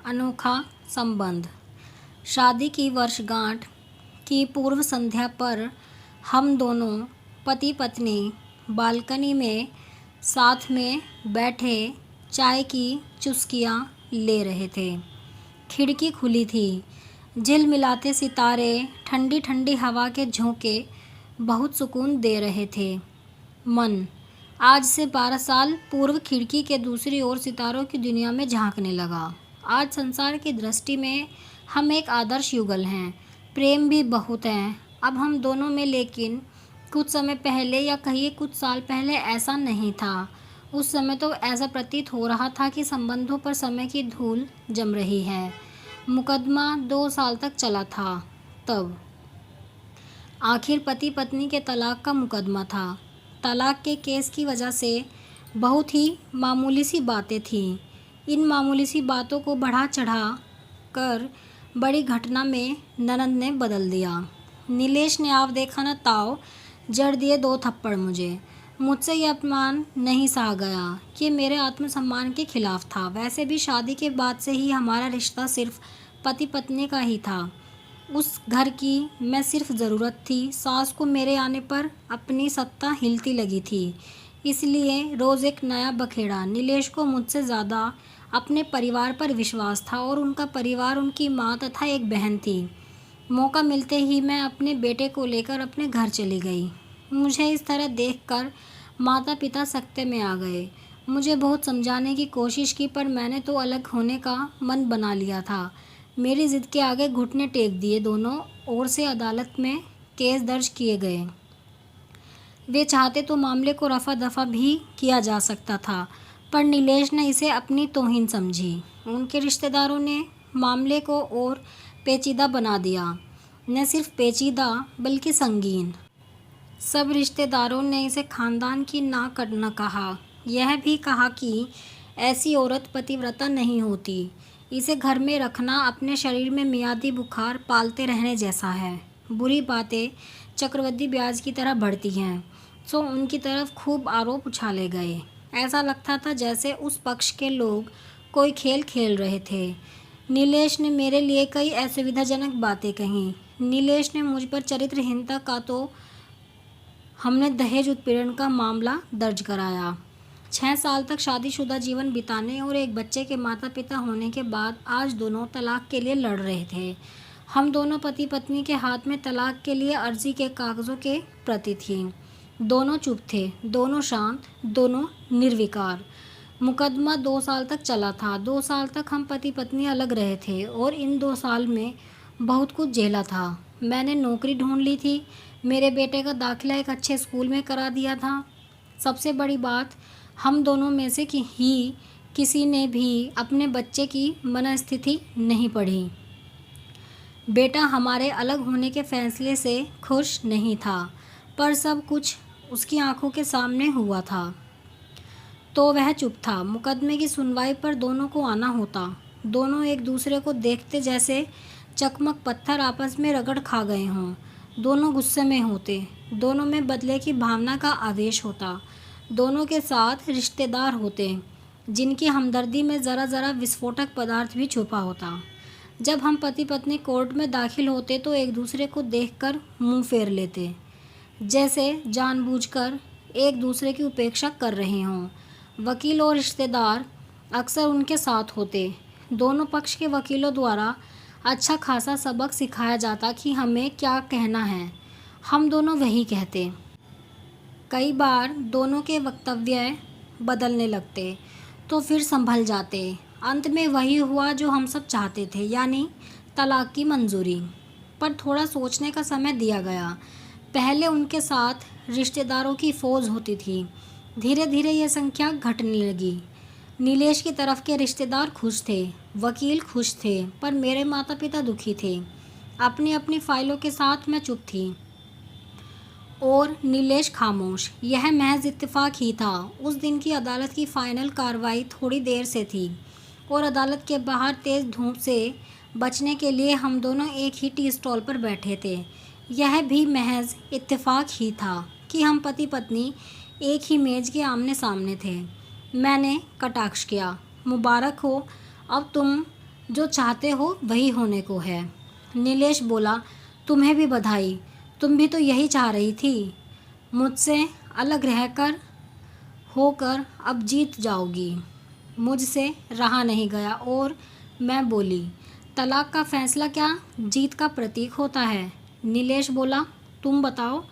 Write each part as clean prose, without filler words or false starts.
अनोखा संबंध। शादी की वर्षगांठ की पूर्व संध्या पर हम दोनों पति पत्नी बालकनी में साथ में बैठे चाय की चुस्कियां ले रहे थे। खिड़की खुली थी। झिलमिलाते सितारे ठंडी ठंडी हवा के झोंके बहुत सुकून दे रहे थे। मन आज से 12 साल पूर्व खिड़की के दूसरी ओर सितारों की दुनिया में झांकने लगा। आज संसार की दृष्टि में हम एक आदर्श युगल हैं। प्रेम भी बहुत है अब हम दोनों में, लेकिन कुछ समय पहले या कहिए कुछ साल पहले ऐसा नहीं था। उस समय तो ऐसा प्रतीत हो रहा था कि संबंधों पर समय की धूल जम रही है। मुकदमा 2 साल तक चला था। तब आखिर पति पत्नी के तलाक का मुकदमा था। तलाक के केस की वजह से बहुत ही मामूली सी बातें थीं। इन मामूली सी बातों को बढ़ा चढ़ा कर बड़ी घटना में ननद ने बदल दिया। नीलेश ने आव देखा न ताव जड़ दिए 2 थप्पड़ मुझे। मुझसे यह अपमान नहीं सहा गया। ये मेरे आत्मसम्मान के खिलाफ था। वैसे भी शादी के बाद से ही हमारा रिश्ता सिर्फ पति पत्नी का ही था। उस घर की मैं सिर्फ ज़रूरत थी। सास को मेरे आने पर अपनी सत्ता हिलती लगी थी, इसलिए रोज़ एक नया बखेड़ा। नीलेश को मुझसे ज़्यादा अपने परिवार पर विश्वास था और उनका परिवार उनकी माँ तथा एक बहन थी। मौका मिलते ही मैं अपने बेटे को लेकर अपने घर चली गई। मुझे इस तरह देखकर माता पिता सकते में आ गए। मुझे बहुत समझाने की कोशिश की, पर मैंने तो अलग होने का मन बना लिया था। मेरी ज़िद के आगे घुटने टेक दिए। दोनों ओर से अदालत में केस दर्ज किए गए। वे चाहते तो मामले को रफा दफा भी किया जा सकता था, पर नीलेश ने इसे अपनी तौहीन समझी। उनके रिश्तेदारों ने मामले को और पेचीदा बना दिया। न सिर्फ पेचीदा बल्कि संगीन। सब रिश्तेदारों ने इसे खानदान की नाक करना कहा। यह भी कहा कि ऐसी औरत पतिव्रता नहीं होती। इसे घर में रखना अपने शरीर में मियादी बुखार पालते रहने जैसा है। बुरी बातें चक्रवृद्धि ब्याज की तरह बढ़ती हैं। सो उनकी तरफ खूब आरोप उछाले गए। ऐसा लगता था जैसे उस पक्ष के लोग कोई खेल खेल रहे थे। नीलेश ने मेरे लिए कई असुविधाजनक बातें कहीं। नीलेश ने मुझ पर चरित्रहीनता का तो हमने दहेज उत्पीड़न का मामला दर्ज कराया। 6 साल तक शादीशुदा जीवन बिताने और एक बच्चे के माता पिता होने के बाद आज दोनों तलाक के लिए लड़ रहे थे। हम दोनों पति पत्नी के हाथ में तलाक के लिए अर्जी के कागज़ों के प्रति थी। दोनों चुप थे, दोनों शांत, दोनों निर्विकार। मुकदमा 2 साल तक चला था। 2 साल तक हम पति पत्नी अलग रहे थे और इन 2 साल में बहुत कुछ झेला था। मैंने नौकरी ढूंढ ली थी। मेरे बेटे का दाखिला एक अच्छे स्कूल में करा दिया था। सबसे बड़ी बात, हम दोनों में से किसी ने भी अपने बच्चे की मनस्थिति नहीं पढ़ी। बेटा हमारे अलग होने के फैसले से खुश नहीं था, पर सब कुछ उसकी आंखों के सामने हुआ था तो वह चुप था। मुकदमे की सुनवाई पर दोनों को आना होता। दोनों एक दूसरे को देखते जैसे चकमक पत्थर आपस में रगड़ खा गए हों। दोनों गुस्से में होते। दोनों में बदले की भावना का आवेश होता। दोनों के साथ रिश्तेदार होते जिनकी हमदर्दी में ज़रा ज़रा विस्फोटक पदार्थ भी छुपा होता। जब हम पति पत्नी कोर्ट में दाखिल होते तो एक दूसरे को देखकर मुंह फेर लेते, जैसे जानबूझकर एक दूसरे की उपेक्षा कर रहे हों। वकील और रिश्तेदार अक्सर उनके साथ होते। दोनों पक्ष के वकीलों द्वारा अच्छा खासा सबक सिखाया जाता कि हमें क्या कहना है। हम दोनों वही कहते। कई बार दोनों के वक्तव्य बदलने लगते तो फिर संभल जाते। अंत में वही हुआ जो हम सब चाहते थे, यानी तलाक की मंजूरी। पर थोड़ा सोचने का समय दिया गया। पहले उनके साथ रिश्तेदारों की फौज होती थी। धीरे धीरे यह संख्या घटने लगी। नीलेश की तरफ के रिश्तेदार खुश थे, वकील खुश थे, पर मेरे माता पिता दुखी थे। अपनी अपनी फाइलों के साथ मैं चुप थी और नीलेश खामोश। यह महज इत्तेफाक ही था। उस दिन की अदालत की फाइनल कार्रवाई थोड़ी देर से थी और अदालत के बाहर तेज़ धूप से बचने के लिए हम दोनों एक ही टी स्टॉल पर बैठे थे। यह भी महज इत्तेफाक ही था कि हम पति पत्नी एक ही मेज़ के आमने सामने थे। मैंने कटाक्ष किया, मुबारक हो, अब तुम जो चाहते हो वही होने को है। नीलेश बोला, तुम्हें भी बधाई, तुम भी तो यही चाह रही थी, मुझसे अलग रहकर होकर अब जीत जाओगी। मुझसे रहा नहीं गया और मैं बोली, तलाक का फैसला क्या जीत का प्रतीक होता है? नीलेश बोला, तुम बताओ।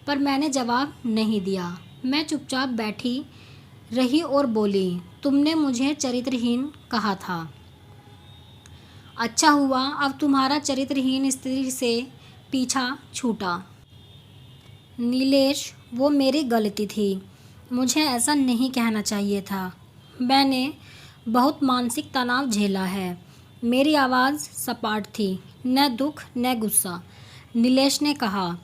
पर मैंने जवाब नहीं दिया। मैं चुपचाप बैठी रही और बोली, तुमने मुझे चरित्रहीन कहा था। अच्छा हुआ अब तुम्हारा चरित्रहीन स्त्री से पीछा छूटा। नीलेश, वो मेरी गलती थी, मुझे ऐसा नहीं कहना चाहिए था। मैंने बहुत मानसिक तनाव झेला है। मेरी आवाज़ सपाट थी, न दुख न गुस्सा। नीलेश ने कहा,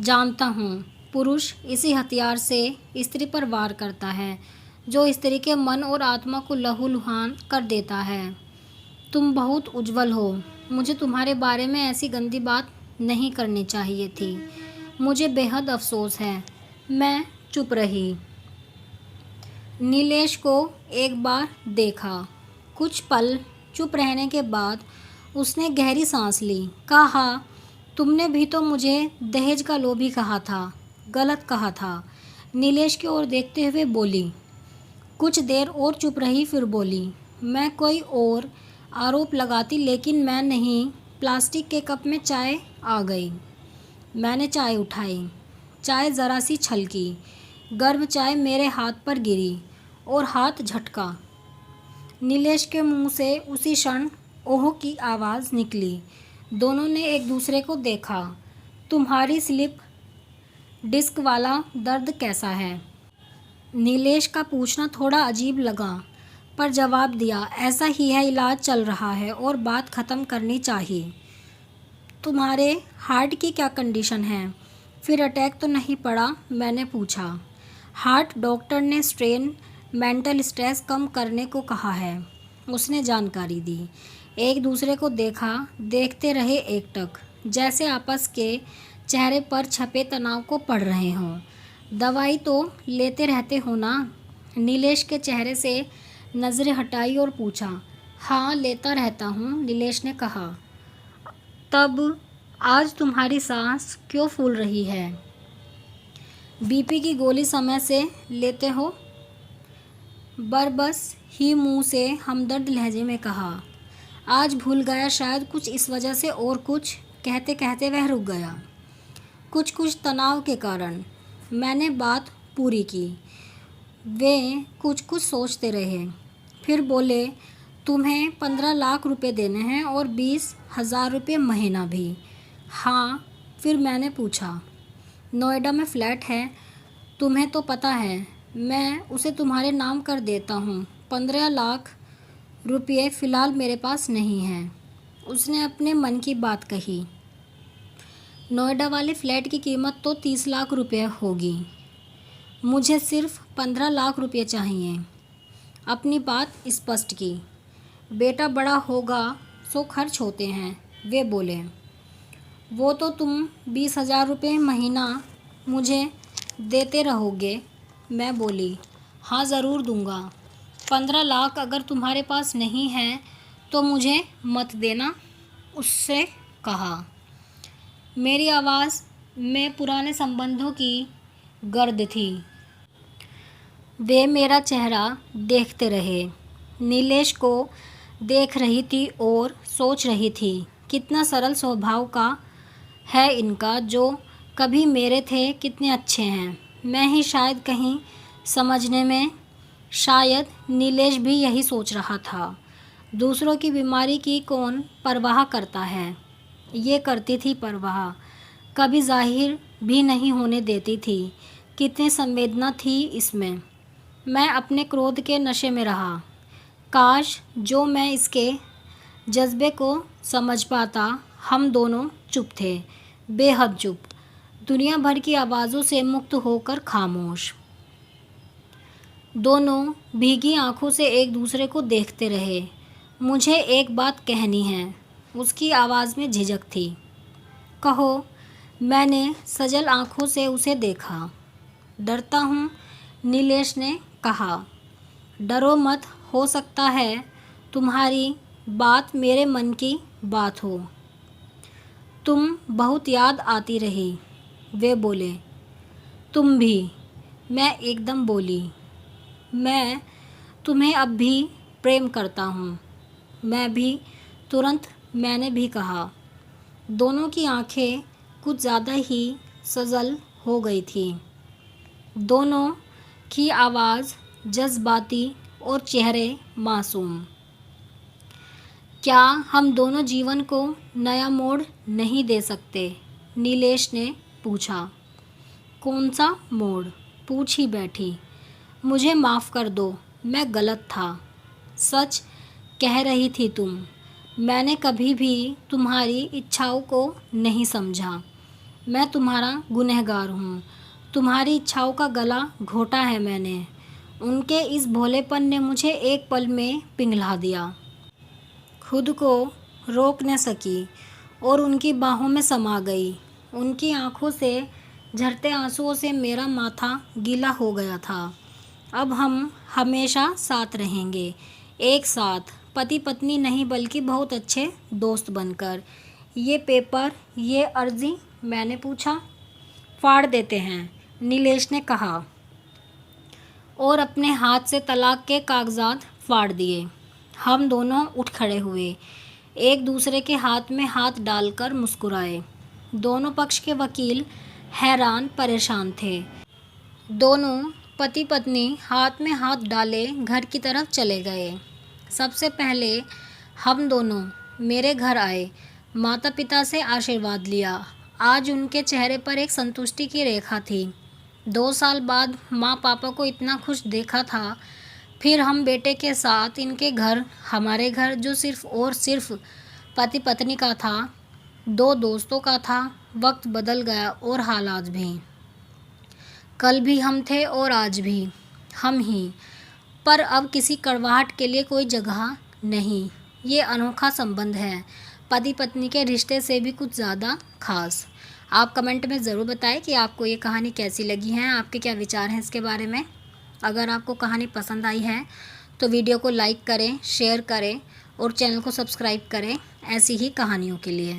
जानता हूँ, पुरुष इसी हथियार से स्त्री पर वार करता है जो स्त्री के मन और आत्मा को लहूलुहान कर देता है। तुम बहुत उज्जवल हो, मुझे तुम्हारे बारे में ऐसी गंदी बात नहीं करनी चाहिए थी। मुझे बेहद अफसोस है। मैं चुप रही। नीलेश को एक बार देखा। कुछ पल चुप रहने के बाद उसने गहरी सांस ली। कहा, तुमने भी तो मुझे दहेज का लोभी कहा था, गलत कहा था। नीलेश की ओर देखते हुए बोली। कुछ देर और चुप रही, फिर बोली, मैं कोई और आरोप लगाती, लेकिन मैं नहीं। प्लास्टिक के कप में चाय आ गई। मैंने चाय उठाई। चाय ज़रा सी छलकी। गर्म चाय मेरे हाथ पर गिरी और हाथ झटका। नीलेश के मुंह से उसी क्षण ओह की आवाज़ निकली। दोनों ने एक दूसरे को देखा। तुम्हारी स्लिप डिस्क वाला दर्द कैसा है? नीलेश का पूछना थोड़ा अजीब लगा, पर जवाब दिया, ऐसा ही है, इलाज चल रहा है और बात ख़त्म करनी चाहिए। तुम्हारे हार्ट की क्या कंडीशन है? फिर अटैक तो नहीं पड़ा? मैंने पूछा। हार्ट डॉक्टर ने स्ट्रेन, मेंटल स्ट्रेस कम करने को कहा है, उसने जानकारी दी। एक दूसरे को देखा, देखते रहे एकटक, जैसे आपस के चेहरे पर छपे तनाव को पढ़ रहे हों। दवाई तो लेते रहते हो ना? नीलेश के चेहरे से नज़रें हटाई और पूछा। हाँ, लेता रहता हूँ, नीलेश ने कहा। तब आज तुम्हारी सांस क्यों फूल रही है? बीपी की गोली समय से लेते हो? बरबस ही मुंह से हमदर्द लहजे में कहा। आज भूल गया शायद, कुछ इस वजह से और कुछ। कहते कहते वह रुक गया। कुछ तनाव के कारण। मैंने बात पूरी की। वे कुछ सोचते रहे, फिर बोले, तुम्हें 15 लाख रुपए देने हैं और 20,000 रुपये महीना भी। हाँ। फिर मैंने पूछा, नोएडा में फ्लैट है, तुम्हें तो पता है, मैं उसे तुम्हारे नाम कर देता हूँ। 15 लाख रुपये फ़िलहाल मेरे पास नहीं हैं। उसने अपने मन की बात कही। नोएडा वाले फ्लैट की कीमत तो 30 लाख रुपये होगी। मुझे सिर्फ 15 लाख रुपये चाहिए। अपनी बात स्पष्ट की। बेटा बड़ा होगा सो खर्च होते हैं, वे बोले। वो तो तुम 20,000 रुपये महीना मुझे देते रहोगे, मैं बोली। हाँ, ज़रूर दूंगा। 15 लाख अगर तुम्हारे पास नहीं है तो मुझे मत देना, उससे कहा। मेरी आवाज़ में पुराने संबंधों की गर्द थी। वे मेरा चेहरा देखते रहे। नीलेश को देख रही थी और सोच रही थी, कितना सरल स्वभाव का है इनका, जो कभी मेरे थे, कितने अच्छे हैं। मैं ही शायद कहीं समझने में। शायद नीलेश भी यही सोच रहा था। दूसरों की बीमारी की कौन परवाह करता है? ये करती थी परवाह, कभी जाहिर भी नहीं होने देती थी। कितनी संवेदना थी इसमें। मैं अपने क्रोध के नशे में रहा। काश जो मैं इसके जज्बे को समझ पाता। हम दोनों चुप थे, बेहद चुप, दुनिया भर की आवाज़ों से मुक्त होकर खामोश। दोनों भीगी आंखों से एक दूसरे को देखते रहे। मुझे एक बात कहनी है, उसकी आवाज़ में झिझक थी। कहो, मैंने सजल आंखों से उसे देखा। डरता हूँ, नीलेश ने कहा। डरो मत, हो सकता है तुम्हारी बात मेरे मन की बात हो। तुम बहुत याद आती रही, वे बोले। तुम भी, मैं एकदम बोली। मैं तुम्हें अब भी प्रेम करता हूँ। मैं भी, तुरंत मैंने भी कहा। दोनों की आंखें कुछ ज़्यादा ही सजल हो गई थी। दोनों की आवाज़ जज्बाती और चेहरे मासूम। क्या हम दोनों जीवन को नया मोड़ नहीं दे सकते? नीलेश ने पूछा। कौन सा मोड़? पूछ ही बैठी। मुझे माफ़ कर दो, मैं गलत था। सच कह रही थी तुम। मैंने कभी भी तुम्हारी इच्छाओं को नहीं समझा। मैं तुम्हारा गुनहगार हूँ। तुम्हारी इच्छाओं का गला घोटा है मैंने। उनके इस भोलेपन ने मुझे एक पल में पिघला दिया। खुद को रोक न सकी और उनकी बाहों में समा गई। उनकी आंखों से झरते आंसुओं से मेरा माथा गीला हो गया था। अब हम हमेशा साथ रहेंगे, एक साथ, पति पत्नी नहीं बल्कि बहुत अच्छे दोस्त बनकर। ये पेपर, ये अर्जी? मैंने पूछा। फाड़ देते हैं, नीलेश ने कहा और अपने हाथ से तलाक के कागजात फाड़ दिए। हम दोनों उठ खड़े हुए, एक दूसरे के हाथ में हाथ डालकर मुस्कुराए। दोनों पक्ष के वकील हैरान परेशान थे। दोनों पति पत्नी हाथ में हाथ डाले घर की तरफ चले गए। सबसे पहले हम दोनों मेरे घर आए, माता पिता से आशीर्वाद लिया। आज उनके चेहरे पर एक संतुष्टि की रेखा थी। 2 साल बाद माँ पापा को इतना खुश देखा था। फिर हम बेटे के साथ इनके घर, हमारे घर जो सिर्फ और सिर्फ पति पत्नी का था, 2 दोस्तों का था। वक्त बदल गया और हालात भी। कल भी हम थे और आज भी हम ही। पर अब किसी कड़वाहट के लिए कोई जगह नहीं। ये अनोखा संबंध है, पति पत्नी के रिश्ते से भी कुछ ज़्यादा खास। आप कमेंट में ज़रूर बताएं कि आपको ये कहानी कैसी लगी है, आपके क्या विचार हैं इसके बारे में। अगर आपको कहानी पसंद आई है तो वीडियो को लाइक करें, शेयर करें और चैनल को सब्सक्राइब करें ऐसी ही कहानियों के लिए।